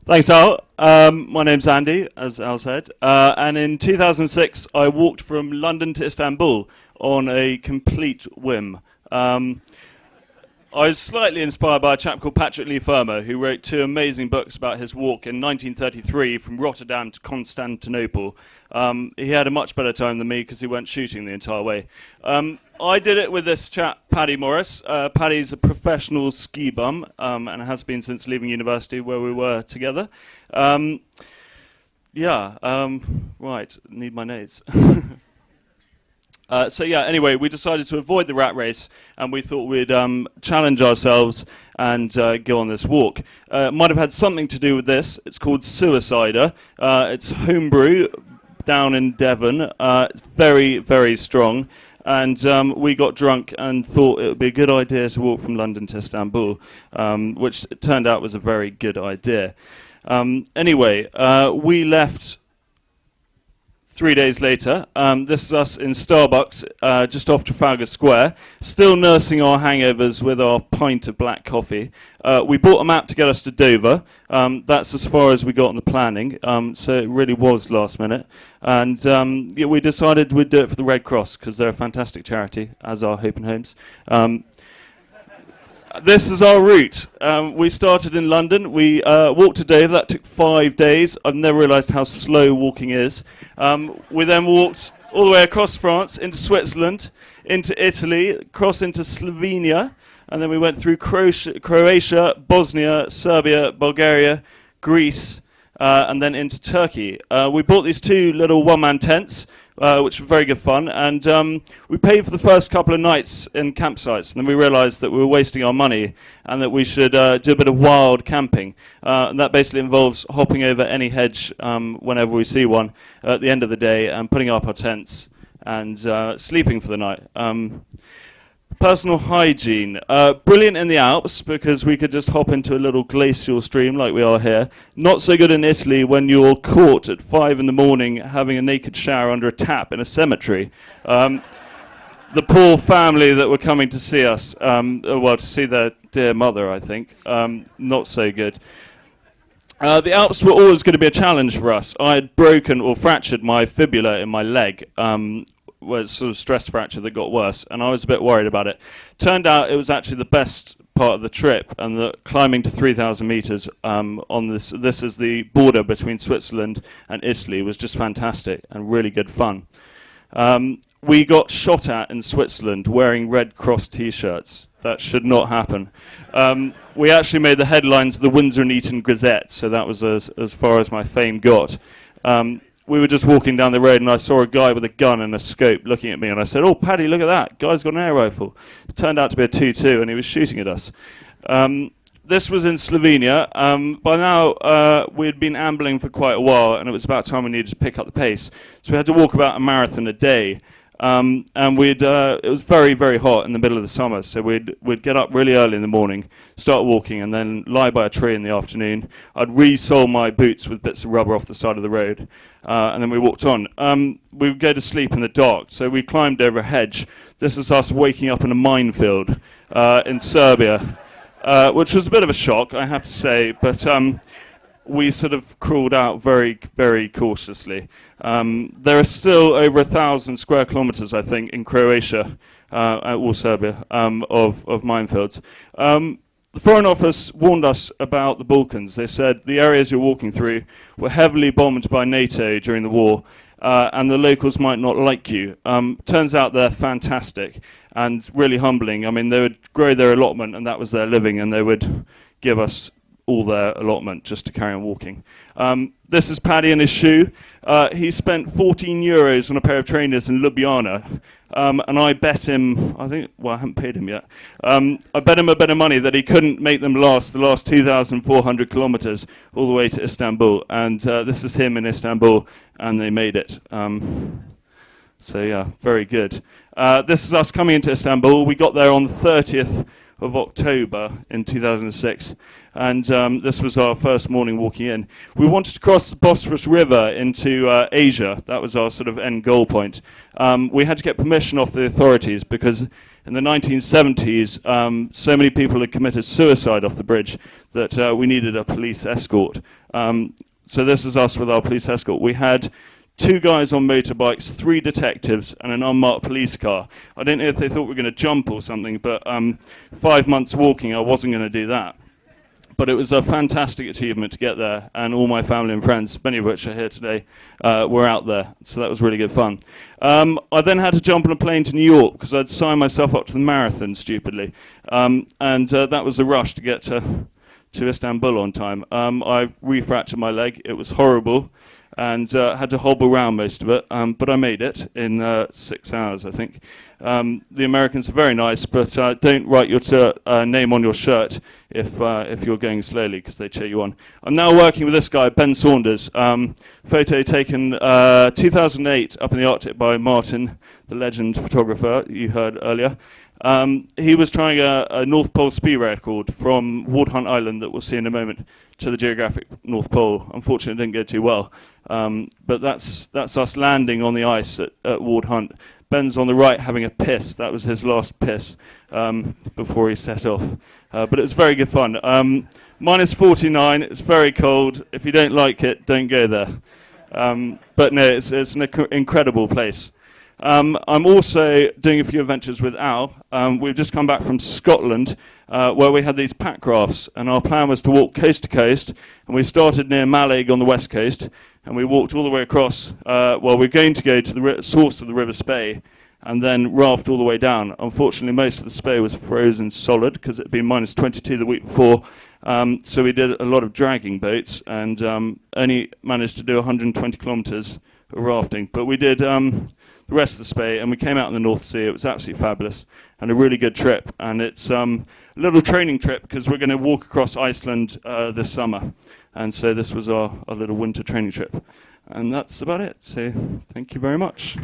Thanks, Al. My name's Andy, as Al said. And in 2006, I walked from London to Istanbul on a complete whim. I was slightly inspired by a chap called Patrick Lee Firmer, who wrote two amazing books about his walk in 1933 from Rotterdam to Constantinople. He had a much better time than me because he went shooting the entire way. I did it with this chap, Paddy Morris. Paddy's a professional ski bum and has been since leaving university where we were together. Right, need my notes. Anyway, we decided to avoid the rat race, and we thought we'd challenge ourselves and go on this walk. Might have had something to do with this. It's called Suicider. It's homebrew down in Devon. It's very, very strong. And we got drunk and thought it would be a good idea to walk from London to Istanbul, which it turned out was a very good idea. We left 3 days later. This is us in Starbucks, just off Trafalgar Square, still nursing our hangovers with our pint of black coffee. We bought a map to get us to Dover. That's as far as we got on the planning, so it really was last minute. And we decided we'd do it for the Red Cross, because they're a fantastic charity, as are Hope and Homes. This is our route. We started in London. We walked to Dover. That took 5 days. I've never realised how slow walking is. We then walked all the way across France into Switzerland, into Italy, across into Slovenia, and then we went through Croatia, Bosnia, Serbia, Bulgaria, Greece, and then into Turkey. We bought these two little one-man tents, which were very good fun, and we paid for the first couple of nights in campsites, and then we realised that we were wasting our money and that we should do a bit of wild camping. And that basically involves hopping over any hedge whenever we see one at the end of the day and putting up our tents and sleeping for the night. Personal hygiene. Brilliant in the Alps because we could just hop into a little glacial stream like we are here. Not so good in Italy when you're caught at 5 a.m. having a naked shower under a tap in a cemetery. The poor family that were coming to see us, to see their dear mother, I think. Not so good. The Alps were always going to be a challenge for us. I had broken or fractured my fibula in my leg. Was sort of stress fracture that got worse, and I was a bit worried about it. Turned out it was actually the best part of the trip, and the climbing to 3,000 meters on this is the border between Switzerland and Italy, was just fantastic and really good fun. We got shot at in Switzerland wearing Red Cross t-shirts. That should not happen. We actually made the headlines of the Windsor and Eton Gazette, so that was as far as my fame got. We were just walking down the road and I saw a guy with a gun and a scope looking at me, and I said, "Oh, Paddy, look at that. Guy's got an air rifle." It turned out to be a 2.2 and he was shooting at us. This was in Slovenia. By now, we'd been ambling for quite a while and it was about time we needed to pick up the pace. So we had to walk about a marathon a day. And it was very, very hot in the middle of the summer, so we'd get up really early in the morning, start walking, and then lie by a tree in the afternoon. I'd re-sole my boots with bits of rubber off the side of the road, and then we walked on. We would go to sleep in the dark, so we climbed over a hedge. This is us waking up in a minefield in Serbia, which was a bit of a shock, I have to say, but we sort of crawled out very, very cautiously. There are still over 1,000 square kilometers, I think, in Croatia or Serbia of minefields. The Foreign Office warned us about the Balkans. They said the areas you're walking through were heavily bombed by NATO during the war, and the locals might not like you. Turns out they're fantastic and really humbling. I mean, they would grow their allotment, and that was their living, and they would give us all their allotment just to carry on walking. This is Paddy in his shoe. He spent 14 euros on a pair of trainers in Ljubljana, and I bet him, I haven't paid him yet, I bet him a bit of money that he couldn't make them last the last 2,400 kilometers all the way to Istanbul, and this is him in Istanbul, and they made it. So yeah, very good. This is us coming into Istanbul. We got there on the 30th of October in 2006. And this was our first morning walking in. We wanted to cross the Bosphorus River into Asia. That was our sort of end goal point. We had to get permission off the authorities because in the 1970s, so many people had committed suicide off the bridge that we needed a police escort. So this is us with our police escort. We had 2 guys on motorbikes, 3 detectives, and an unmarked police car. I don't know if they thought we were going to jump or something, but 5 months walking, I wasn't going to do that. But it was a fantastic achievement to get there, and all my family and friends, many of which are here today, were out there. So that was really good fun. I then had to jump on a plane to New York because I'd signed myself up to the marathon stupidly. And that was the rush to get to Istanbul on time. I refractured my leg. It was horrible. And had to hobble around most of it, but I made it in 6 hours, I think. The Americans are very nice, but don't write your name on your shirt if you're going slowly, because they cheer you on. I'm now working with this guy, Ben Saunders. Photo taken 2008 up in the Arctic by Martin, the legend photographer you heard earlier. He was trying a North Pole speed record from Ward Hunt Island that we'll see in a moment to the geographic North Pole. Unfortunately, it didn't go too well. But that's us landing on the ice at Ward Hunt. Ben's on the right having a piss. That was his last piss before he set off. But it was very good fun. Minus 49, it's very cold. If you don't like it, don't go there. But no, it's an incredible place. I'm also doing a few adventures with Al. We've just come back from Scotland, where we had these pack rafts, and our plan was to walk coast to coast, and we started near Mallaig on the west coast, and we walked all the way across. We're going to go to the source of the River Spey, and then raft all the way down. Unfortunately, most of the Spey was frozen solid, because it had been minus 22 the week before, so we did a lot of dragging boats, and only managed to do 120 kilometres of rafting. But we did the rest of the Spey, and we came out in the North Sea. It was absolutely fabulous and a really good trip. And it's a little training trip because we're going to walk across Iceland this summer. And so this was our little winter training trip. And that's about it. So thank you very much.